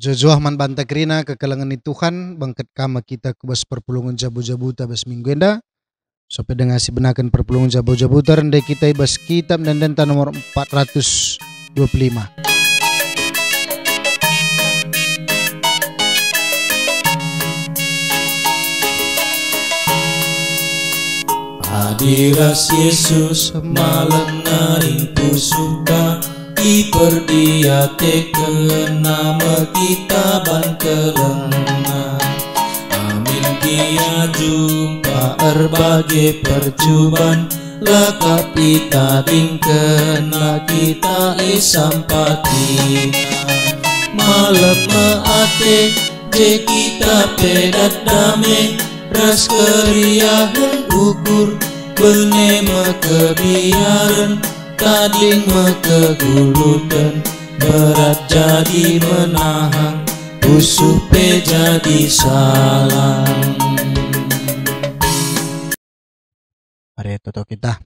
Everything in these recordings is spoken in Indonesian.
Jojoh man banta kerina kekelangan ni Tuhan bangkat kama kita kubas perpulungan jabu-jabuta bas minggu enda sampai dengan si benakan perpulungan jabu-jabuta rendai kita ibas kitab dan denta nomor 425. Hadiras Yesus malam naring pusuka Iperdia teken nama kita ban kelena. Amin kia jumpa berbagai percubaan lakap kita tingkena kita isampatina. Malam meate je kita pedat dame ras keriahan ukur bene kebiaran tading kegulutan berat jadi menahan usuh pe jadi salam. Mari toto kita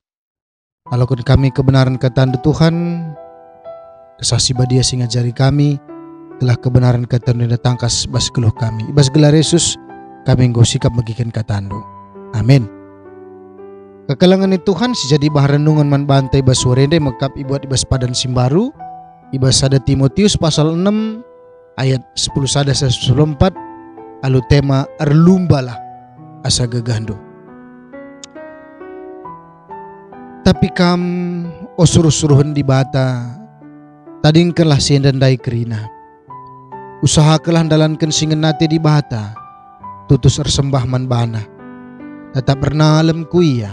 alokun kami kebenaran kata Tuhan kesasi badia sing ngajari kami telah kebenaran kata datangkas bas keluh kami ibas gelar Yesus kami nggo sikap magikan katandu. Amin. Kekelangan ni Tuhan si jadi bahan renungan man bantai bas warende mekap ibuat ibas padan simbaru ibas sada Timotius pasal 6 ayat 10 sada 14 alu tema erlumbalah asa gegando. Tapi kam osuruh-suruhan di bata tadingkanlah siendandai kerina usahakelah dalankan singen nate di bata tutus ersembah man bana tetap bernalem kuia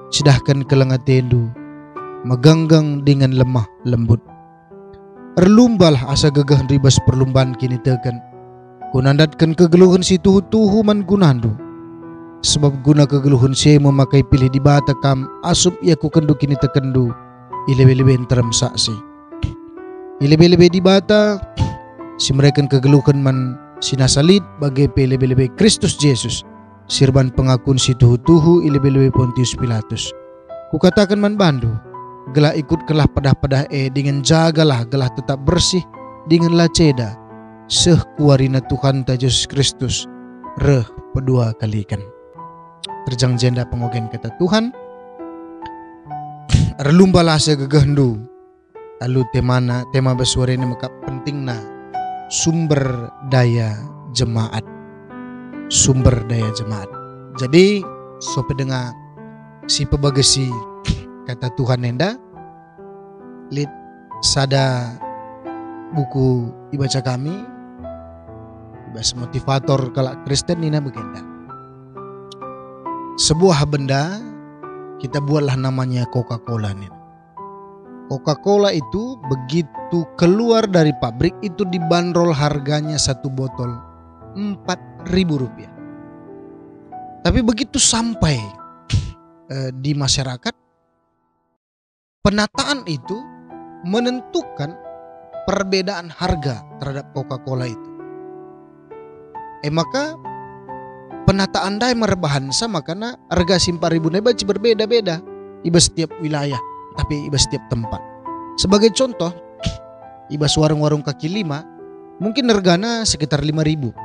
sedahkan kelengatendu meganggang dengan lemah lembut erlumbalah asa gegah ribas perlumbaan kini tekan kunandatkan kegeluhan si tuhu-tuhu man gunandu sebab guna kegeluhan si memakai pilih di bata kam asup ia ku kendu kini tekendu ilebe-lebe enterem saksi ilebe-lebe di bata si mereka kegeluhan man sinasalit bagai pelebe-lebe Kristus Yesus sirban pengakun si tuhu-tuhu ilebe-lebe Pontius Pilatus kukatakan man bandu gelah ikut kelah padah-padah dengan jagalah gelah tetap bersih dengan laceda seh kuarina Tuhan ta Yesus Kristus reh pedua kalikan terjang jenda pengogen kata Tuhan relumbalah segegahndu alu tema beswara ini maka pentingna sumber daya jemaat. Jadi sope dengar si pebagasi kata Tuhan nenda lit sada buku dibaca kami ibas motivator kalak Kristen nina begenda sebuah benda kita buatlah namanya Coca-Cola nih. Coca-Cola itu begitu keluar dari pabrik itu dibanderol harganya satu botol Rp4.000. Tapi begitu sampai di masyarakat penataan itu menentukan perbedaan harga terhadap Coca-Cola itu. Maka penataan dai merebahan sama karena harga Rp4.000 baci berbeda-beda iba setiap wilayah tapi iba setiap tempat. Sebagai contoh ibas warung-warung kaki lima mungkin harganya sekitar Rp5.000.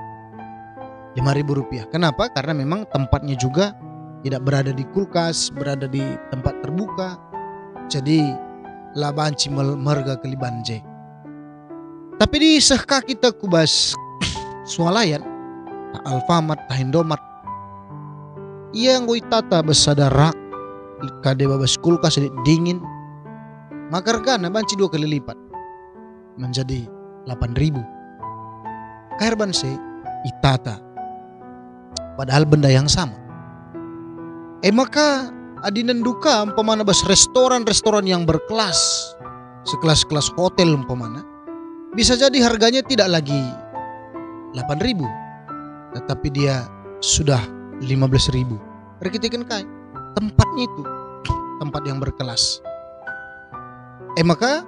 Kenapa? Karena memang tempatnya juga tidak berada di kulkas, berada di tempat terbuka. Jadi labanci merga kelibanje. Tapi di sehka kita kubas swalayan Alfamart, Indomart ia ngoi tata besada rak kade babas kulkas dingin maka hargana banci 2 kali lipat menjadi 8.000. Kairban se itata padahal benda yang sama. Maka adinan duka umpamana bas restoran-restoran yang berkelas sekelas-kelas hotel umpamana bisa jadi harganya tidak lagi 8.000 tetapi dia sudah 15.000. Perkitikan kai tempatnya itu tempat yang berkelas. Maka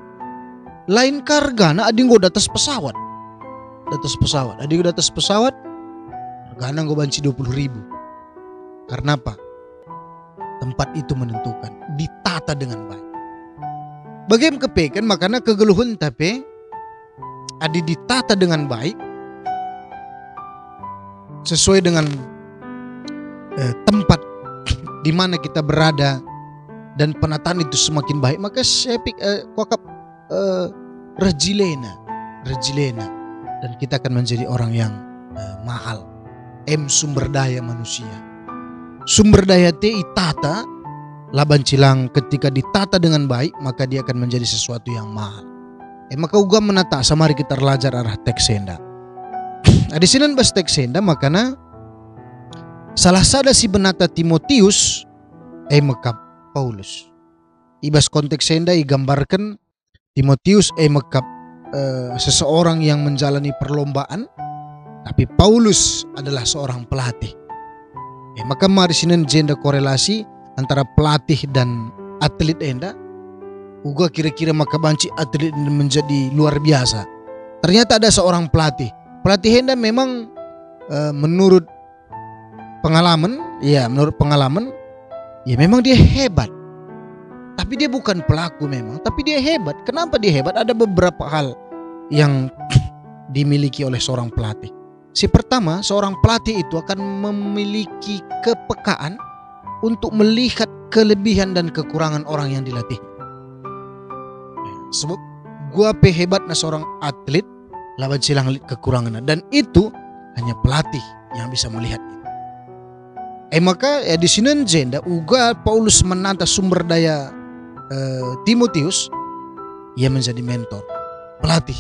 lain kargana ading go datas pesawat. Ading go datas pesawat hargana go banci 20.000. Karena apa? Tempat itu menentukan, ditata dengan baik. Bagaimana kepekan makanya kegeluhan tapi adi ditata dengan baik sesuai dengan tempat di mana kita berada dan penataan itu semakin baik, maka saya kokap rejilena dan kita akan menjadi orang yang mahal. Sumber daya manusia. Sumber daya te itata laban cilang, ketika ditata dengan baik maka dia akan menjadi sesuatu yang mahal. Maka uga menata samari kita belajar arah teksenda. Di sini bas teksenda makana salah sada si benata Timotius mekap Paulus. Ibas konteks senda igambarkan Timotius mekap seseorang yang menjalani perlombaan, tapi Paulus adalah seorang pelatih. Maka mari sini jenda korelasi antara pelatih dan atlet enda. Uga kira-kira maka banci atlet menjadi luar biasa. Ternyata ada seorang pelatih. Pelatih enda memang menurut pengalaman memang dia hebat. Tapi dia bukan pelaku memang, tapi dia hebat. Kenapa dia hebat? Ada beberapa hal yang dimiliki oleh seorang pelatih. Si pertama, seorang pelatih itu akan memiliki kepekaan untuk melihat kelebihan dan kekurangan orang yang dilatih. Sebab gua hebat na seorang atlet, lawan silang kekurangan, dan itu hanya pelatih yang bisa melihat itu. Maka di sini jenda uga Paulus menata sumber daya Timotius, ia menjadi mentor, pelatih.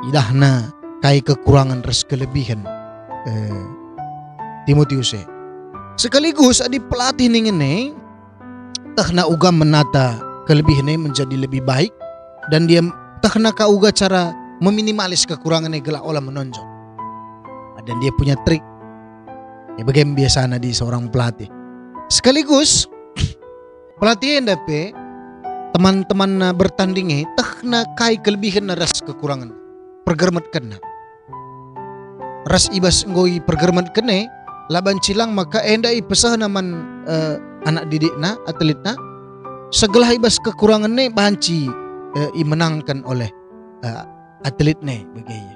Idahna kai kekurangan res kelebihan Timotius. Sekaligus adi pelatih ningene tahna uga menata kelebihannya menjadi lebih baik, dan dia tahna ka uga cara meminimalis kekurangannya gelah olah menonjol. Dan dia punya trik. Bagaimana biasanya di seorang pelatih. Sekaligus pelatih yang dapat teman-teman bertandingnya tahna kai kelebihan na ras kekurangan pergermat kena. Ras ibas ngoi pergermat kena laban cilang maka enda ipesah naman anak didikna atletna segala ibas kekurangannya banci menangkan oleh atletnya begitu.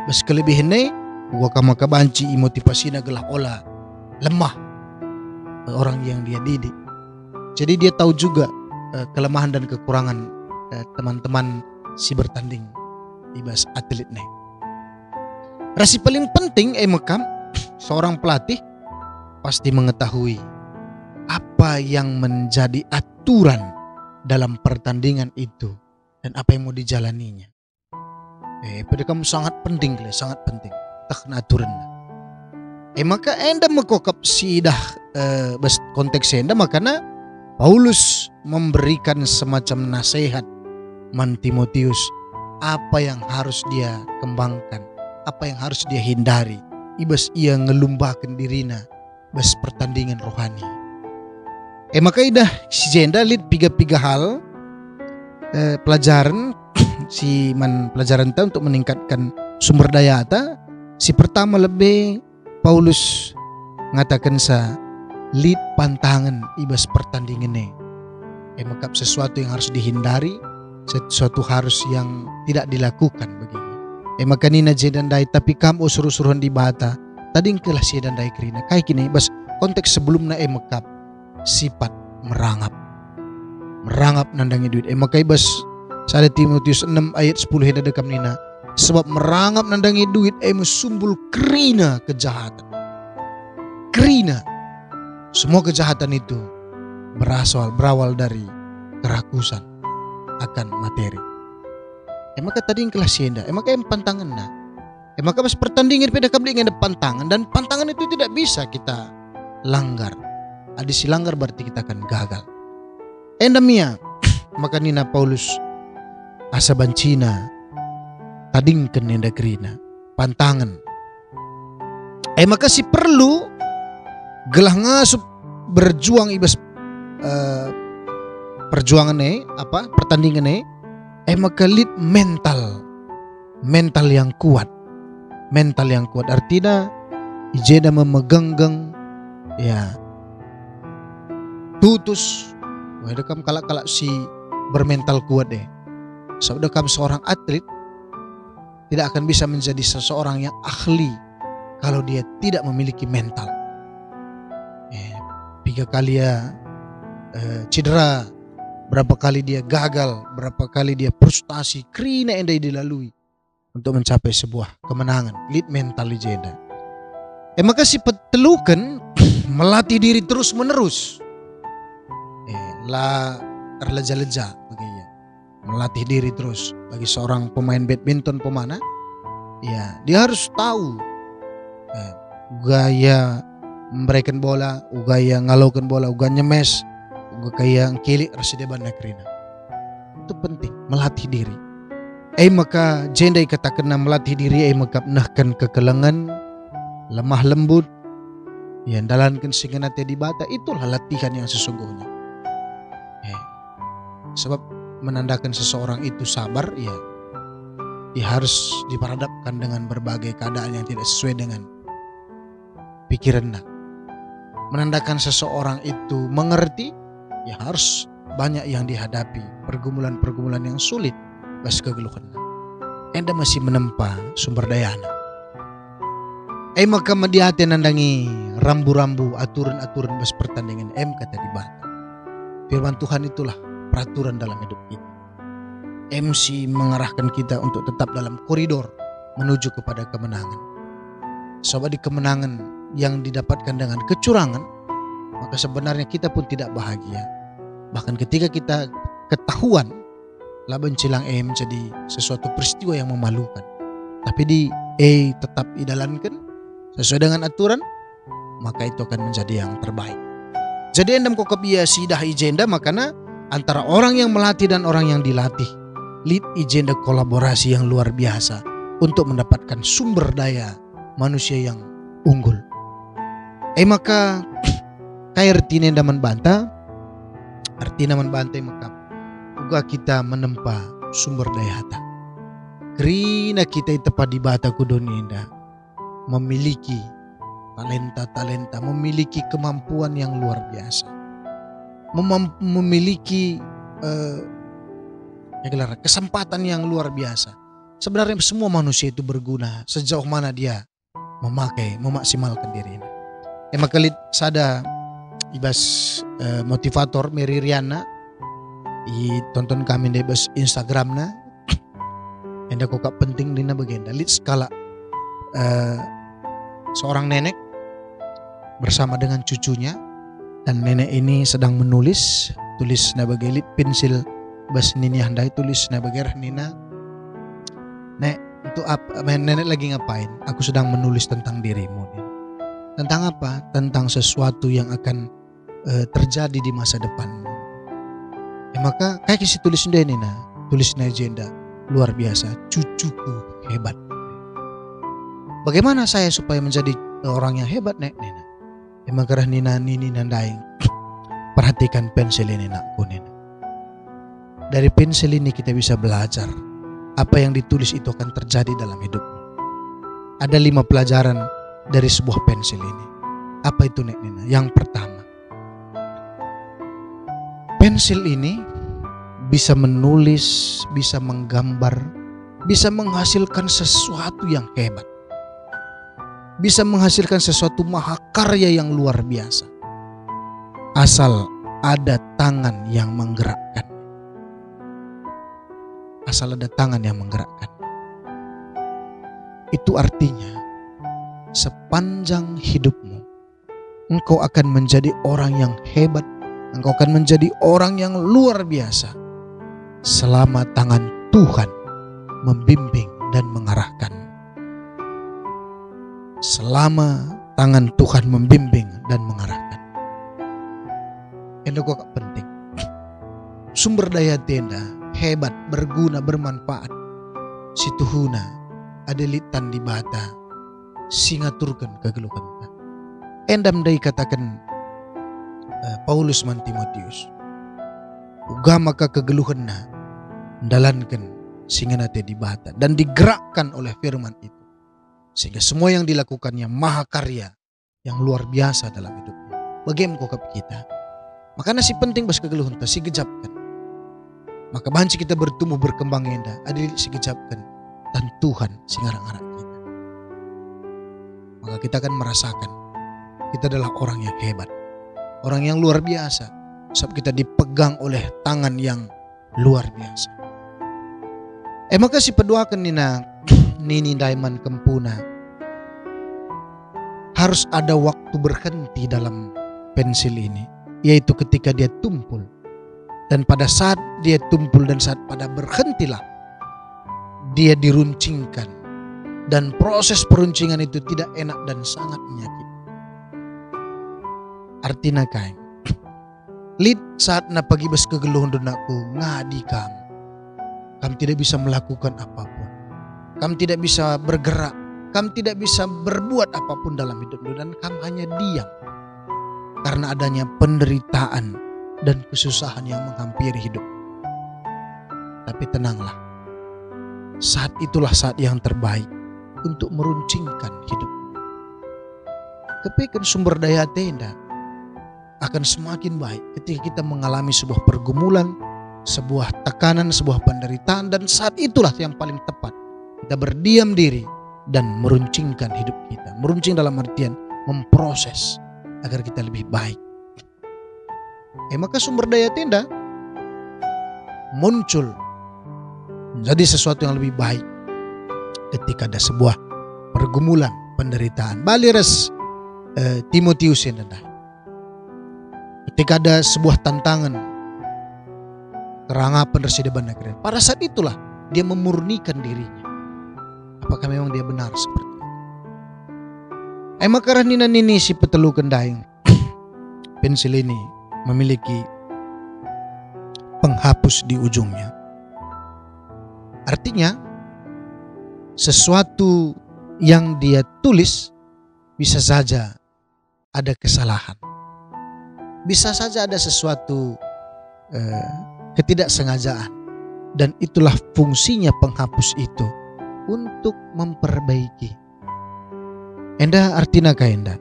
Bas kelebihannya gua maka banci motivasi na gelah olah lemah orang yang dia didik. Jadi dia tahu juga kelemahan dan kekurangan teman-teman si bertanding ibas atletnya. Rasi paling penting mekam seorang pelatih pasti mengetahui apa yang menjadi aturan dalam pertandingan itu dan apa yang mau dijalaninya. Pada kamu sangat penting, sangat penting. Takna aturan. Maka enda mekokap si dah bas konteks enda makana Paulus memberikan semacam nasihat man Timotius apa yang harus dia kembangkan, apa yang harus dia hindari. Ibas ia ngelumbahkan dirina bas pertandingan rohani. Maka idah si jenda lid piga hal pelajaran si man pelajaran ta untuk meningkatkan sumber daya ta. Si pertama lebih Paulus ngatakan sa lead pantangan ibas pertandingan maka sesuatu yang harus dihindari, sesuatu harus yang tidak dilakukan begini. Maka nina jedandai tapi kamu suruh-suruhan di bata tading kelah jedandai kerina kayak gini bas konteks sebelumnya mekap sifat merangap nandangi duit. Maka ibas sada Timotius 6 ayat 10 heda dekam nina sebab merangap nandangi duit sumbul kerina kejahatan. Kerina. Semua kejahatan itu berawal dari kerakusan akan materi. Maka tadi yang kelas sienda. Maka yang pantangan na. Maka pas pertandingan pada kabling ada pantangan, dan pantangan itu tidak bisa kita langgar. Ada si langgar berarti kita akan gagal. Endamia. Maka nina Paulus asa bancina tadingkan nenda kerina pantangan. Maka si perlu gelah ngasup berjuang ibas perjuangan pertandingan maka lead mental yang kuat artinya ijena memeganggang ya tutus kam kalak si bermental kuat saudara kam seorang atlet tidak akan bisa menjadi seseorang yang ahli kalau dia tidak memiliki mental. 3 kali dia cedera, berapa kali dia gagal, berapa kali dia frustasi, krina yang dia dilalui untuk mencapai sebuah kemenangan. Lead mental legenda. Maka si petelukan melatih diri terus menerus. La terleja-leja begitu. Melatih diri terus. Bagi seorang pemain badminton pemana, ya dia harus tahu gaya memberikan bola, gaya ngalaukan bola, gaya nyemes, gaya kilik rasideban nakrina. Itu penting, melatih diri. Maka jenda katakan melatih diri, maka nahkan kekelengan, lemah lembut, yang dalankan sehingga nanti dibata, itulah latihan yang sesungguhnya. Sebab menandakan seseorang itu sabar, ya harus diperhadapkan dengan berbagai keadaan yang tidak sesuai dengan pikirannya. Menandakan seseorang itu mengerti, ya harus banyak yang dihadapi, pergumulan-pergumulan yang sulit, bas kegeluhan. Enda masih menempa sumber dayana. Maka mediate nandangi rambu-rambu, aturan-aturan bas pertandingan kata dibata. Firman Tuhan itulah peraturan dalam hidup kita. MC mengarahkan kita untuk tetap dalam koridor menuju kepada kemenangan. Sobat, di kemenangan yang didapatkan dengan kecurangan, maka sebenarnya kita pun tidak bahagia. Bahkan ketika kita ketahuan laban cilang menjadi sesuatu peristiwa yang memalukan, tapi di tetap dijalankan sesuai dengan aturan, maka itu akan menjadi yang terbaik. Jadi endam kokop ia sidah ijenda, makanya antara orang yang melatih dan orang yang dilatih, lead ijenda kolaborasi yang luar biasa untuk mendapatkan sumber daya manusia yang unggul. Maka kaya artinya daman banta, artinya membanta maka juga kita menempa sumber daya hata. Kerina kita itu di bata kudoninda memiliki talenta-talenta, memiliki kemampuan yang luar biasa, memiliki kesempatan yang luar biasa. Sebenarnya semua manusia itu berguna sejauh mana dia memaksimalkan dirinya. Maka sada ibas motivator Mary Riana tonton kami di ibas Instagramna. Enda kok penting dina bagenda lit skala seorang nenek bersama dengan cucunya, dan nenek ini sedang tulis nabagai lit pensil bas nini handai tulis nabagai nina. Nek untuk apa nenek lagi ngapain? Aku sedang menulis tentang dirimu. Tentang apa? Tentang sesuatu yang akan terjadi di masa depan. Maka kayak kisi tulis ini tulis agenda luar biasa. Cucuku hebat. Bagaimana saya supaya menjadi orang yang hebat, Nek? Maka nina nini nandaing. Perhatikan pensil ini nakku, Nena. Dari pensil ini kita bisa belajar apa yang ditulis itu akan terjadi dalam hidupmu. Ada 5 pelajaran dari sebuah pensil ini. Apa itu, Nek Nina? Yang pertama, pensil ini bisa menulis, bisa menggambar, bisa menghasilkan sesuatu yang hebat, bisa menghasilkan sesuatu mahakarya yang luar biasa, asal ada tangan yang menggerakkan. Asal ada tangan yang menggerakkan. Itu artinya sepanjang hidupmu engkau akan menjadi orang yang hebat, engkau akan menjadi orang yang luar biasa selama tangan Tuhan membimbing dan mengarahkan. Selama tangan Tuhan membimbing dan mengarahkan. Itu kok penting. Sumber daya tenda hebat, berguna, bermanfaat. Situhuna adelitan di bata singaturkan kegeluhan. Endam dai katakan Paulus man Timotius. Uga maka kegeluhanna dalankan singa nate di bata dan digerakkan oleh firman itu. Sehingga semua yang dilakukannya mahakarya yang luar biasa dalam hidupnya. Bagaimana kokap kita? Makanya si penting bas kegeluhan ta si gejapkan. Maka banci kita bertumbuh berkembang enda, adil si gejapkan. dan Tuhan singarang-arang kita. Maka kita akan merasakan kita adalah orang yang hebat, orang yang luar biasa, sebab kita dipegang oleh tangan yang luar biasa. Maka si peduakan nini daiman kempuna harus ada waktu berhenti dalam pensil ini, yaitu ketika dia tumpul. Dan pada saat dia tumpul dan saat pada berhentilah dia diruncingkan. Dan proses peruncingan itu tidak enak dan sangat menyakitkan. Artinya kain lid saat na pagi bes kegeluhun donaku ngadi kam tidak bisa melakukan apapun, kam tidak bisa bergerak, kam tidak bisa berbuat apapun dalam hidupmu, dan kam hanya diam karena adanya penderitaan dan kesusahan yang menghampiri hidup. Tapi tenanglah, saat itulah saat yang terbaik untuk meruncingkan hidup. Kepikan sumber daya tenda akan semakin baik ketika kita mengalami sebuah pergumulan, sebuah tekanan, sebuah penderitaan, dan saat itulah yang paling tepat kita berdiam diri dan meruncingkan hidup kita. Meruncing dalam artian memproses agar kita lebih baik. Maka sumber daya tenda muncul menjadi sesuatu yang lebih baik ketika ada sebuah pergumulan, penderitaan. Baliras Timotius yang rendah. Ketika ada sebuah tantangan, kerangapan residen negeri, pada saat itulah dia memurnikan dirinya. Apakah memang dia benar seperti itu? Maka ranina nini si petelu kendayang pensil ini memiliki penghapus di ujungnya. Artinya sesuatu yang dia tulis bisa saja ada kesalahan, bisa saja ada sesuatu ketidaksengajaan, dan itulah fungsinya penghapus itu untuk memperbaiki. Enda artinya kaenda,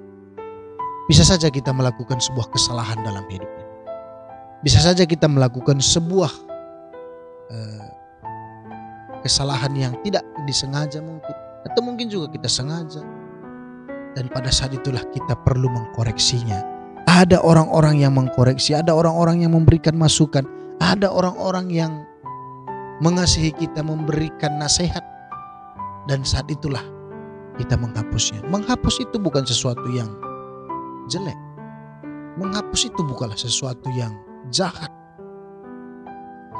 bisa saja kita melakukan sebuah kesalahan dalam hidup ini. Bisa saja kita melakukan sebuah kesalahan yang tidak disengaja mungkin, atau mungkin juga kita sengaja. Dan pada saat itulah kita perlu mengkoreksinya. Ada orang-orang yang mengkoreksi, ada orang-orang yang memberikan masukan, ada orang-orang yang mengasihi kita, memberikan nasihat. Dan saat itulah kita menghapusnya. Menghapus itu bukan sesuatu yang jelek. Menghapus itu bukanlah sesuatu yang jahat.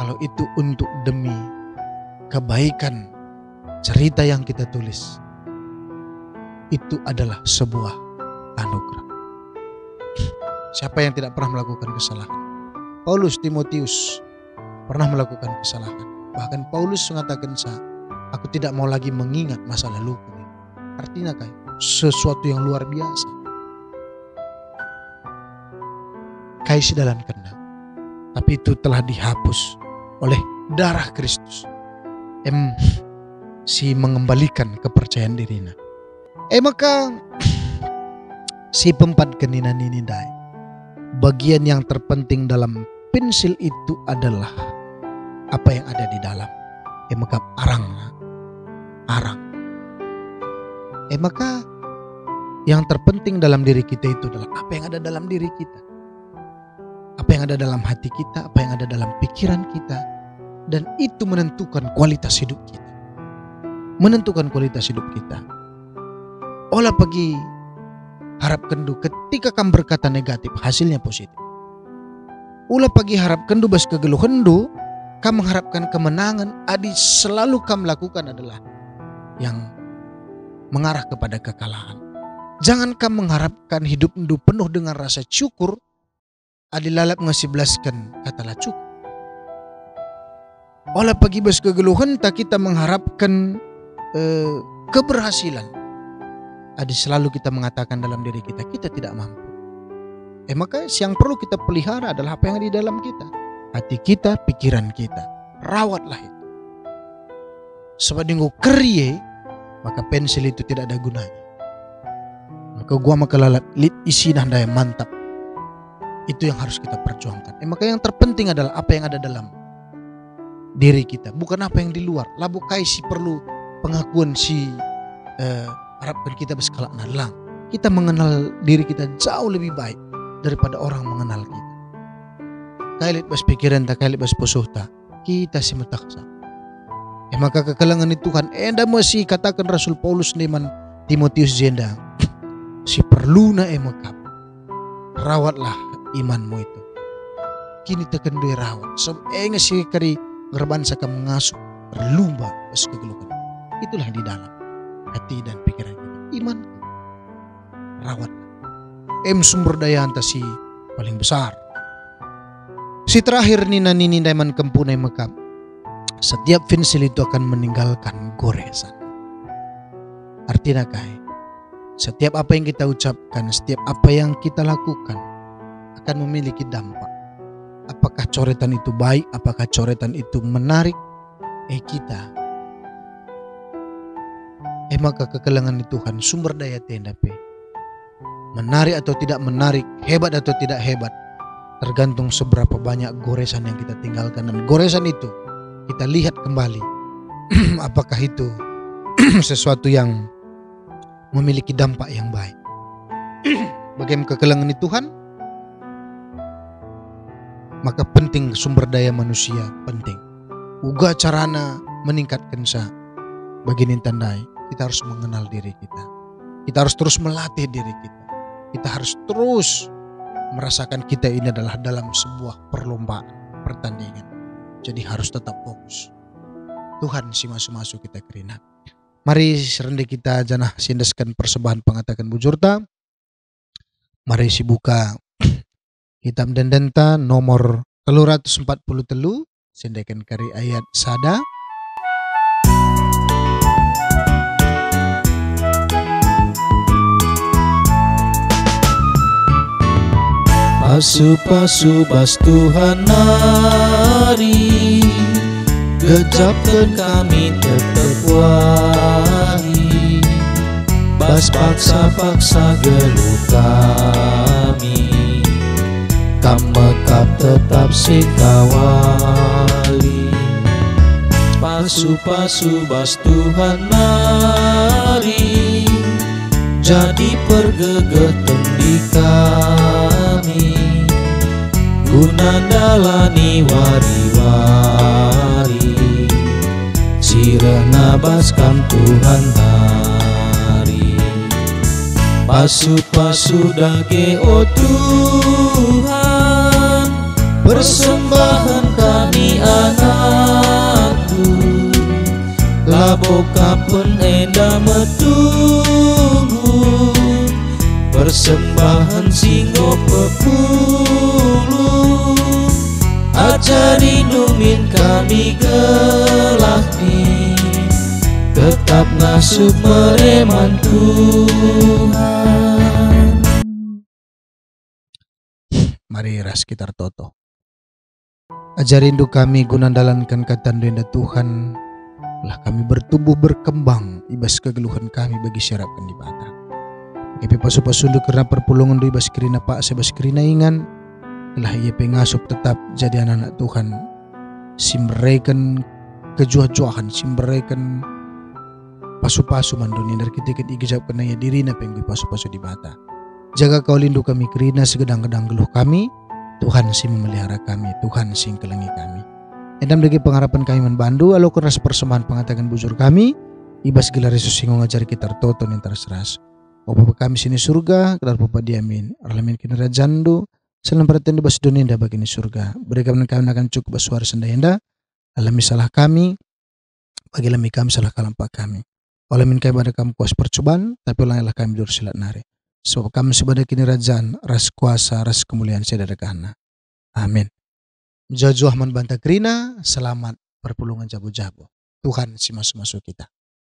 Kalau itu untuk demi kebaikan cerita yang kita tulis, itu adalah sebuah anugerah. Siapa yang tidak pernah melakukan kesalahan? Paulus, Timotius pernah melakukan kesalahan. Bahkan Paulus mengatakan, aku tidak mau lagi mengingat masa laluku. Artinya kayak sesuatu yang luar biasa. Kaisi dalam kena, tapi itu telah dihapus oleh darah Kristus. Si mengembalikan kepercayaan dirinya. Maka si pempat kenina nini dai. Bagian yang terpenting dalam pensil itu adalah apa yang ada di dalam. Maka arang. Maka yang terpenting dalam diri kita itu adalah apa yang ada dalam diri kita, apa yang ada dalam hati kita, apa yang ada dalam pikiran kita, dan itu menentukan kualitas hidup kita. Menentukan kualitas hidup kita. Olah pagi harap kendu ketika kamu berkata negatif, hasilnya positif. Ulah pagi harap kendu bas kegeluh hendu, kamu mengharapkan kemenangan, adi selalu kamu lakukan adalah yang mengarah kepada kekalahan. Jangan kamu mengharapkan hidup hendu penuh dengan rasa syukur, adi lalap ngasiblaskan katalah cukup. Olah pagi bas kegeluhan tak kita mengharapkan keberhasilan. Adi selalu kita mengatakan dalam diri kita, kita tidak mampu. Maka yang perlu kita pelihara adalah apa yang ada di dalam kita. Hati kita, pikiran kita. Rawatlah itu. Sebab dengan kerye, maka pensil itu tidak ada gunanya. Maka gua makalalat isi dah daya mantap. Itu yang harus kita perjuangkan. Maka yang terpenting adalah apa yang ada dalam diri kita, bukan apa yang di luar. Labu kaisi perlu pengakuan si harapkan kita berskala nalang. Kita mengenal diri kita jauh lebih baik daripada orang mengenal kita. Kailit bas pikiran tak, kailit bas posuh tak, kita si mataksa. Maka kekalangan itu kan enda masih katakan Rasul Paulus neman Timotius jenda, si perlu na emakap, rawatlah imanmu itu. Kini tekan dua rawat, so si kari ngerban saka mengasuh berlumba bas kegeluhan. Itulah di dalam hati dan pikiran kita. Iman, rawat. Sumber daya antasi paling besar. Si terakhir nina nini daiman kempunai mekap. Setiap finsil itu akan meninggalkan goresan. Artinya kai, setiap apa yang kita ucapkan, setiap apa yang kita lakukan akan memiliki dampak. Apakah coretan itu baik, apakah coretan itu menarik? Kita. Maka kekelangan Tuhan sumber daya tenda pe. Menarik atau tidak menarik, hebat atau tidak hebat, tergantung seberapa banyak goresan yang kita tinggalkan. Dan goresan itu kita lihat kembali apakah itu sesuatu yang memiliki dampak yang baik. Bagaimana kekelangan Tuhan? Maka penting sumber daya manusia, penting. Uga carana meningkatkan sa. Begini tandai, kita harus mengenal diri kita. Kita harus terus melatih diri kita. Kita harus terus merasakan kita ini adalah dalam sebuah perlombaan, pertandingan. Jadi harus tetap fokus. Tuhan si masuk-masuk kita kerina. Mari serendah kita janah sindeskan persembahan pengatakan bujurta. Mari si buka kitab Dendenta nomor 343. Sendekan kari ayat sada. Pasu-pasu bas Tuhan nari, gejapkan kami tetap wahi, bas paksa-paksa geluh kami, kamekap tetap sikawali. Pasu-pasu bas Tuhan nari, jadi pergegeten di kami, guna dalani wari-wari, sirena baskan Tuhan hari. Pasu-pasu dage o Tuhan, persembahan kami anakku, labokapen enda metunggu, persembahan singgo pepuluh, ajari numin kami gelahni, tetap ngasuh mereman Tuhan. Mari ras kita toto. Ajarindu kami gunandalankan katandenda Tuhan, lah kami bertumbuh berkembang ibas kegeluhan kami bagi syarapkan di bata. Epe pasu-pasundu karena perpulungan du ibas kerina pak sebas kerina ingan, lah ia pengasup tetap jadi anak-anak Tuhan. Simberikan kejuah-juahan, simberikan pasu-pasu manduni dari kita igijab kena ya diri na penggui pasu-pasu di bata. Jaga kau lindu kami kerina segedang-gedang geluh kami, Tuhan si memelihara kami, Tuhan si kelengi kami. Edam lagi pengharapan kami membantu, alo keras persembahan pengatakan bujur kami, ibas gelar Yesus singgung ngajari kita toton yang terseras. Bapa kami sini surga, kelar Bapa diamin, alamin kini rajandu, salam perhatian di bas dunia dah bagi surga. Berikan kami akan cukup basuara sendahenda, alami salah kami, bagi lami kami salah kalampak kami. Alamin kami pada kami kuas percobaan, tapi ulangilah kami dur silat nari. Sebab kami sebagai kini rajaan, ras kuasa, ras kemuliaan sedadakana. Amin. Jajuah man banta krina, selamat perpulungan jabu-jabu. Tuhan si masuk-masuk kita.